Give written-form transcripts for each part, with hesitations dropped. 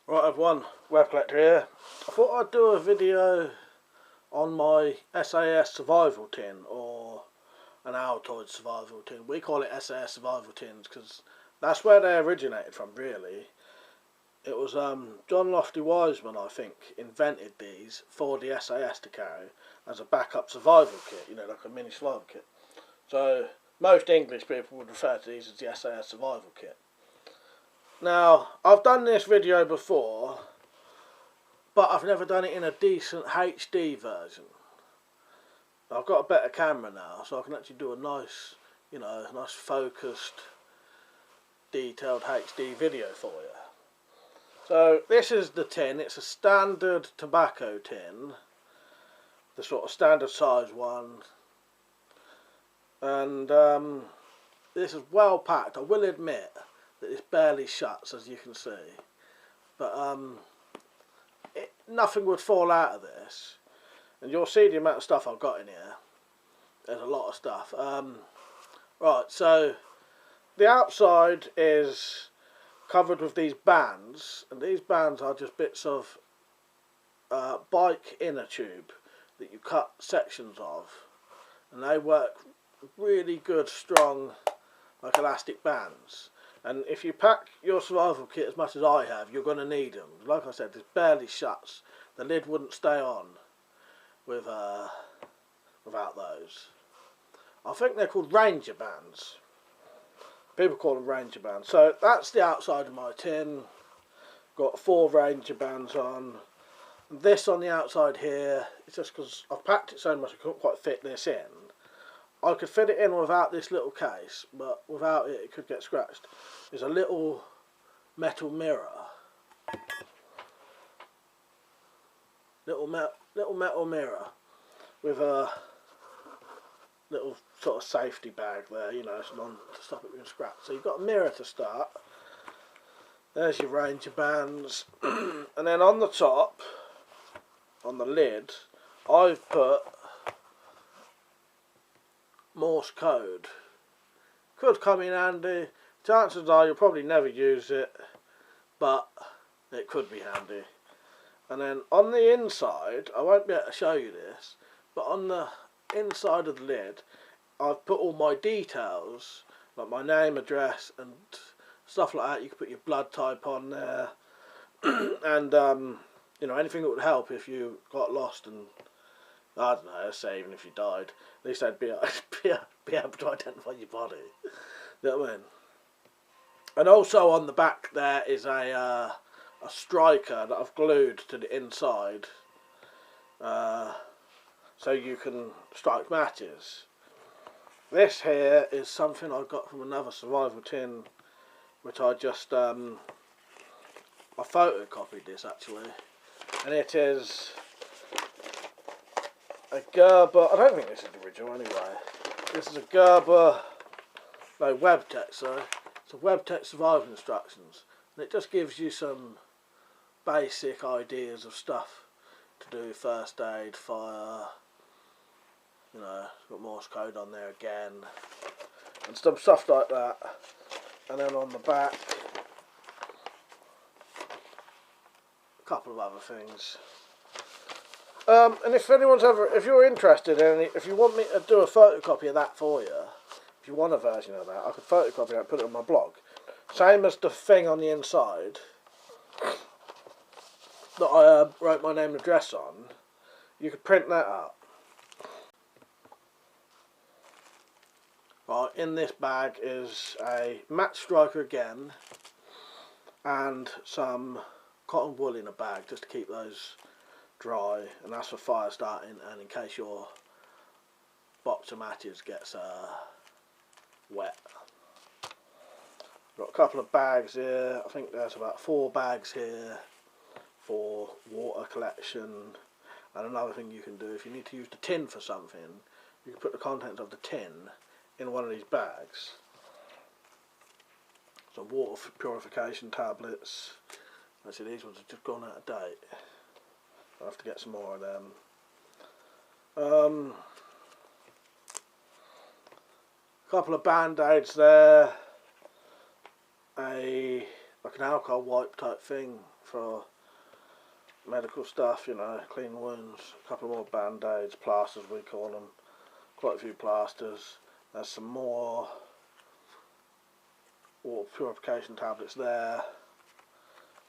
Right everyone, WeaponCollector here. I thought I'd do a video on my S.A.S survival tin, or an Altoids survival tin. We call it S.A.S survival tins because that's where they originated from, really. It was John Lofty Wiseman, I think, invented these for the S.A.S to carry as a backup survival kit, you know, like a mini survival kit. So most English people would refer to these as the S.A.S survival kit. Now, I've done this video before, but I've never done it in a decent HD version. I've got a better camera now, so I can actually do a nice, you know, nice focused, detailed HD video for you. So, this is the tin. It's a standard tobacco tin, the sort of standard size one. And this is well packed. I will admit that it barely shuts, as you can see, but nothing would fall out of this, and you'll see the amount of stuff I've got in here. There's a lot of stuff. Right, so the outside is covered with these bands, and these bands are just bits of bike inner tube that you cut sections of, and they work really good, strong, like elastic bands. And if you pack your survival kit as much as I have, you're going to need them. Like I said, this barely shuts. The lid wouldn't stay on with without those. I think they're called Ranger bands. People call them Ranger bands. So that's the outside of my tin. Got 4 Ranger bands on. This on the outside here, it's just because I've packed it so much I couldn't quite fit this in. I could fit it in without this little case, but without it, it could get scratched. There's a little metal mirror, little metal mirror with a little sort of safety bag there, you know, to stop it being scratched. So you've got a mirror to start. There's your Ranger bands, and then on the top, on the lid, I've put Morse code. Could come in handy. Chances are you'll probably never use it, but it could be handy. And then on the inside, I won't be able to show you this, but on the inside of the lid, I've put all my details, like my name, address, and stuff like that. You can put your blood type on there, and you know, anything that would help if you got lost and, I don't know, say even if you died, at least I'd be able to identify your body. You know what I mean? And also on the back there is a striker that I've glued to the inside, so you can strike matches. This here is something I got from another survival tin, which I just I photocopied this actually, and it is a Gerber. I don't think this is the original anyway. This is a Gerber, no, WebTech, sorry. It's a WebTech survival instructions, and it just gives you some basic ideas of stuff to do: first aid, fire, you know, it's got Morse code on there again, and some stuff like that. And then on the back, a couple of other things. And if anyone's if you're interested in it, if you want me to do a photocopy of that for you, if you want a version of that, I could photocopy that and put it on my blog. Same as the thing on the inside that I wrote my name and address on. You could print that up. Right, in this bag is a match striker again, and some cotton wool in a bag just to keep those dry, and that's for fire starting, and in case your box of matches gets wet. Got a couple of bags here. I think there's about 4 bags here for water collection. And another thing you can do, if you need to use the tin for something, you can put the contents of the tin in one of these bags. Some water purification tablets. Actually, these ones have just gone out of date. I'll have to get some more of them. Couple of band-aids there. Like an alcohol wipe type thing for medical stuff, you know, clean wounds, a couple more band-aids, plasters we call them, quite a few plasters. There's some more water purification tablets there.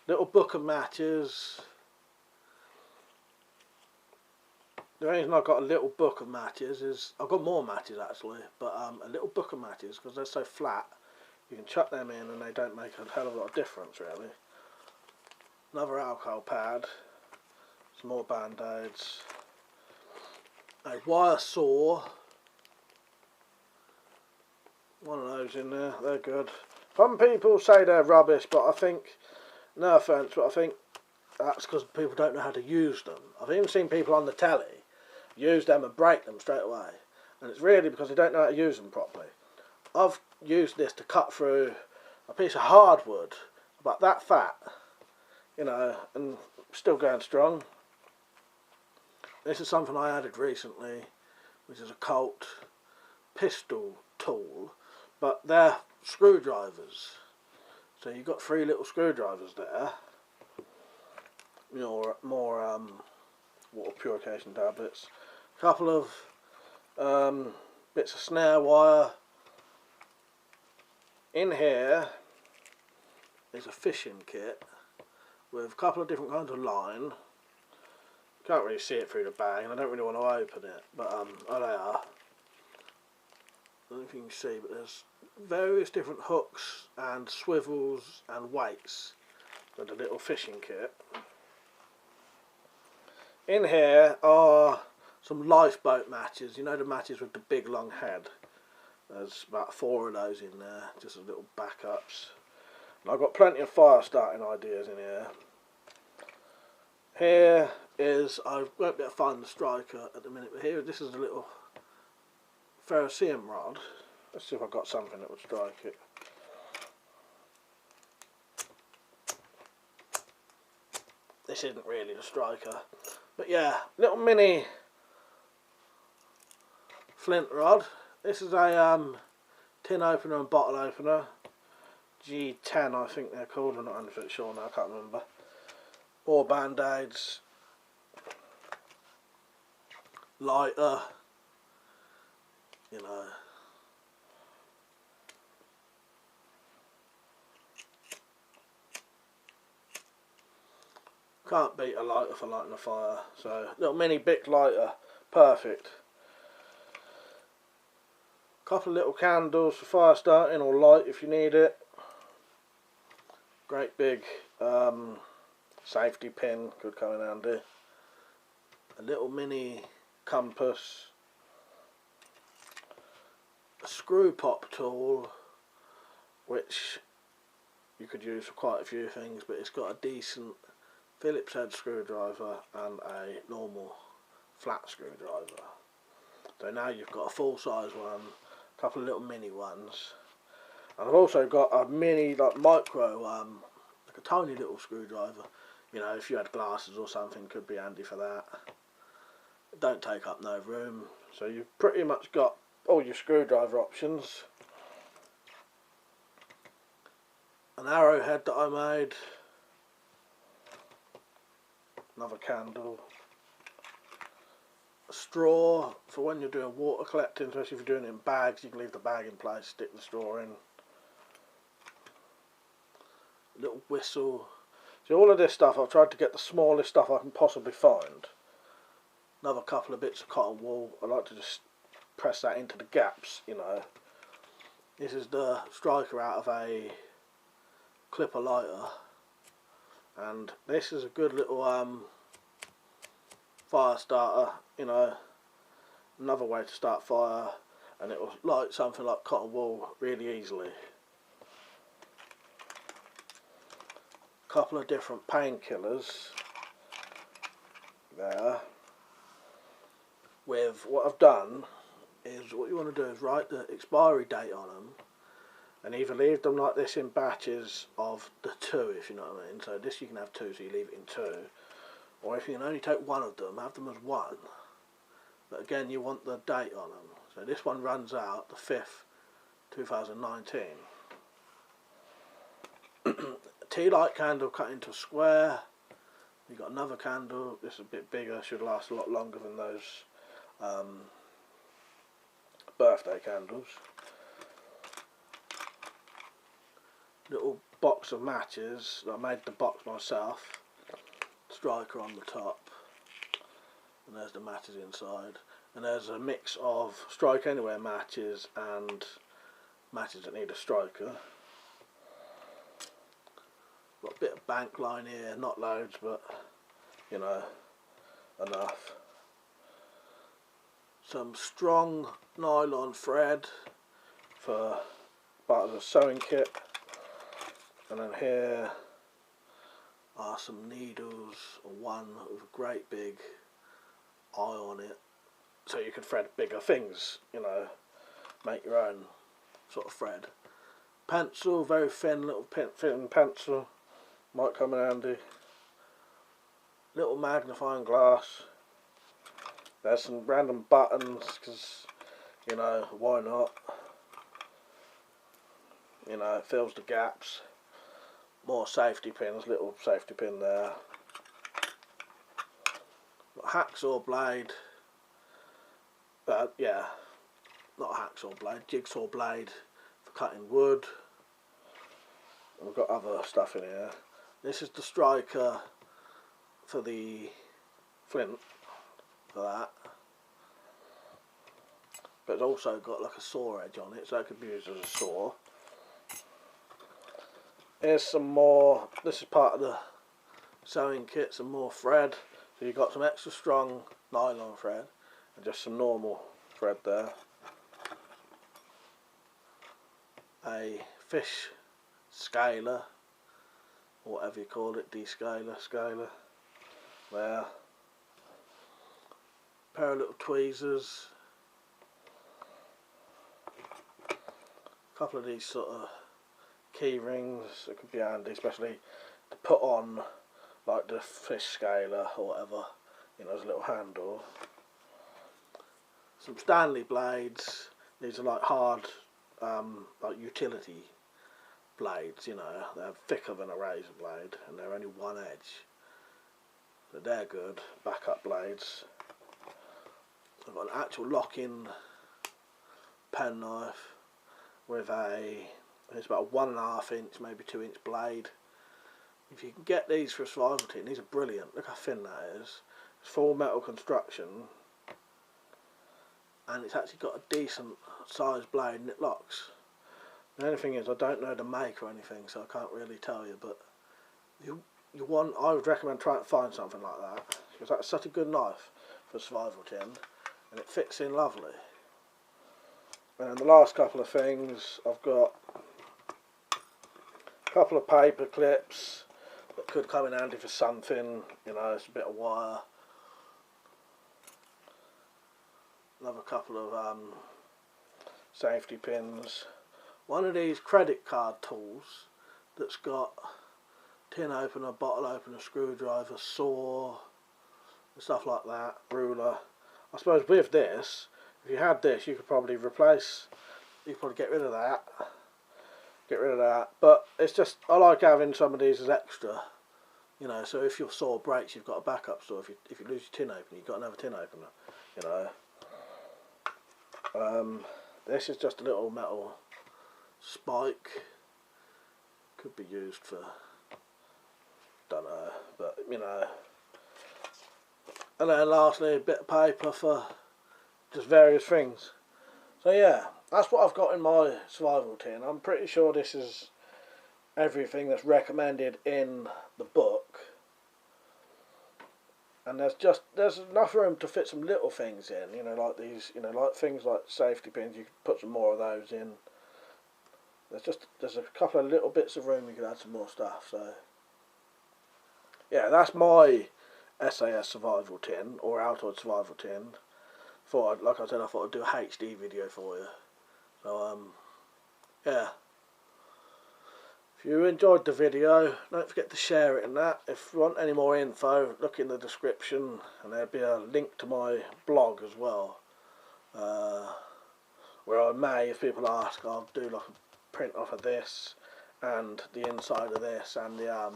Little book of matches. The reason I've got a little book of matches is, I've got more matches actually, but a little book of matches, because they're so flat, you can chuck them in and they don't make a hell of a lot of difference really. Another alcohol pad, some more band-aids, a wire saw, one of those in there, they're good. Some people say they're rubbish, but I think, no offence, but I think that's because people don't know how to use them. I've even seen people on the telly use them and break them straight away, and it's really because they don't know how to use them properly. I've used this to cut through a piece of hardwood about that fat, you know, and still going strong. This is something I added recently, which is a Colt pistol tool, but they're screwdrivers. So you've got 3 little screwdrivers there. More water purification tablets. A couple of bits of snare wire. In here is a fishing kit with a couple of different kinds of line. Can't really see it through the bag, and I don't really want to open it, but oh, they are. I don't know if you can see, but there's various different hooks and swivels and weights for the little fishing kit. In here are some lifeboat matches, you know, the matches with the big long head. There's about 4 of those in there, just as little backups. And I've got plenty of fire starting ideas in here. Here is, I won't be able to find the striker at the minute, but here, this is a little ferrocerium rod. Let's see if I've got something that would strike it. This isn't really the striker, but yeah, little mini Flint Rod. This is a tin opener and bottle opener. G10 I think they're called, I'm not 100% sure now, I can't remember. More band-aids. Lighter. You know. Can't beat a lighter for lighting a fire. So, little mini Bic lighter. Perfect. Couple of little candles for fire starting or light if you need it. Great big safety pin, could come in handy. A little mini compass. A screw pop tool, which you could use for quite a few things, but it's got a decent Phillips head screwdriver and a normal flat screwdriver. So now you've got a full size one, a couple of little mini ones, and I've also got a mini, like micro, like a tiny little screwdriver. You know, if you had glasses or something, could be handy for that. It don't take up no room, so you've pretty much got all your screwdriver options. An arrowhead that I made. Another candle. A straw for when you're doing water collecting, especially if you're doing it in bags, you can leave the bag in place, stick the straw in. Little whistle. So all of this stuff, I've tried to get the smallest stuff I can possibly find. Another couple of bits of cotton wool. I like to just press that into the gaps, you know. This is the striker out of a clipper lighter, and this is a good little fire starter, you know, another way to start fire, and it will light something like cotton wool really easily. Couple of different painkillers there. With what I've done is, what you want to do is write the expiry date on them, and either leave them like this in batches of the 2, if you know what I mean. So this you can have 2, so you leave it in 2, or if you can only take one of them, have them as 1. But again, you want the date on them. So this one runs out the 5th, 2019. tea light candle cut into a square. You've got another candle. This is a bit bigger, should last a lot longer than those birthday candles. Little box of matches. I made the box myself. Striker on the top. And there's the matches inside. And there's a mix of strike anywhere matches and matches that need a striker. Got a bit of bank line here, not loads, but you know, enough. Some strong nylon thread for part of the sewing kit, and then here are some needles, one with a great big eye on it, so you can thread bigger things, you know, make your own sort of thread. Pencil, very thin little thin pencil. Might come in handy. Little magnifying glass. There's some random buttons because, you know, why not? You know, it fills the gaps. More safety pins, little safety pin there. Hacksaw blade. Yeah, not a hacksaw blade, jigsaw blade for cutting wood. And we've got other stuff in here. This is the striker for the flint, for that. But it's also got like a saw edge on it, so it could be used as a saw. Here's some more, this is part of the sewing kit, some more thread. So you've got some extra strong nylon thread and just some normal thread there. A fish scaler, or whatever you call it, descaler, scaler, there. Pair of little tweezers. A couple of these sort of key rings that could be handy, especially to put on like the fish scaler or whatever, you know, as a little handle. Some Stanley blades. These are like hard, like utility blades, you know, they're thicker than a razor blade and they're only one edge, so they're good backup blades. I've got an actual lock-in penknife with it's about a 1.5 inch, maybe 2 inch blade. If you can get these for a survival tin, these are brilliant. Look how thin that is. It's full metal construction and it's actually got a decent sized blade and it locks. The only thing is I don't know the make or anything, so I can't really tell you, but I would recommend trying to find something like that, because that's such a good knife for a survival tin and it fits in lovely. And the last couple of things, I've got a couple of paper clips that could come in handy for something, you know, it's a bit of wire. Another couple of safety pins. One of these credit card tools that's got tin opener, bottle opener, screwdriver, saw, and stuff like that, ruler. I suppose with this, if you had this, you could probably replace, you could probably get rid of that. But it's just, I like having some of these as extra, you know, so if your saw breaks, you've got a backup saw. If you lose your tin opener, you've got another tin opener, you know. This is just a little metal spike, could be used for, don't know, but you know. And then lastly, a bit of paper for just various things. So yeah, that's what I've got in my survival tin. I'm pretty sure this is everything that's recommended in the book. And there's enough room to fit some little things in, you know, like these, you know, like things like safety pins. You could put some more of those in. There's a couple of little bits of room you could add some more stuff. So yeah, that's my S.A.S. survival tin, or Altoids survival tin. Like I said, I thought I'd do a HD video for you. So yeah. If you enjoyed the video, don't forget to share it and that. If you want any more info, look in the description and there'll be a link to my blog as well. Where I may, if people ask, I'll do like a print off of this and the inside of this, and the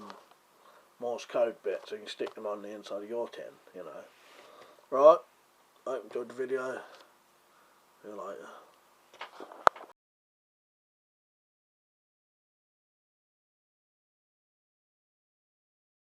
Morse code bit, so you can stick them on the inside of your tin, you know. Right, I hope you enjoyed the video. See you later.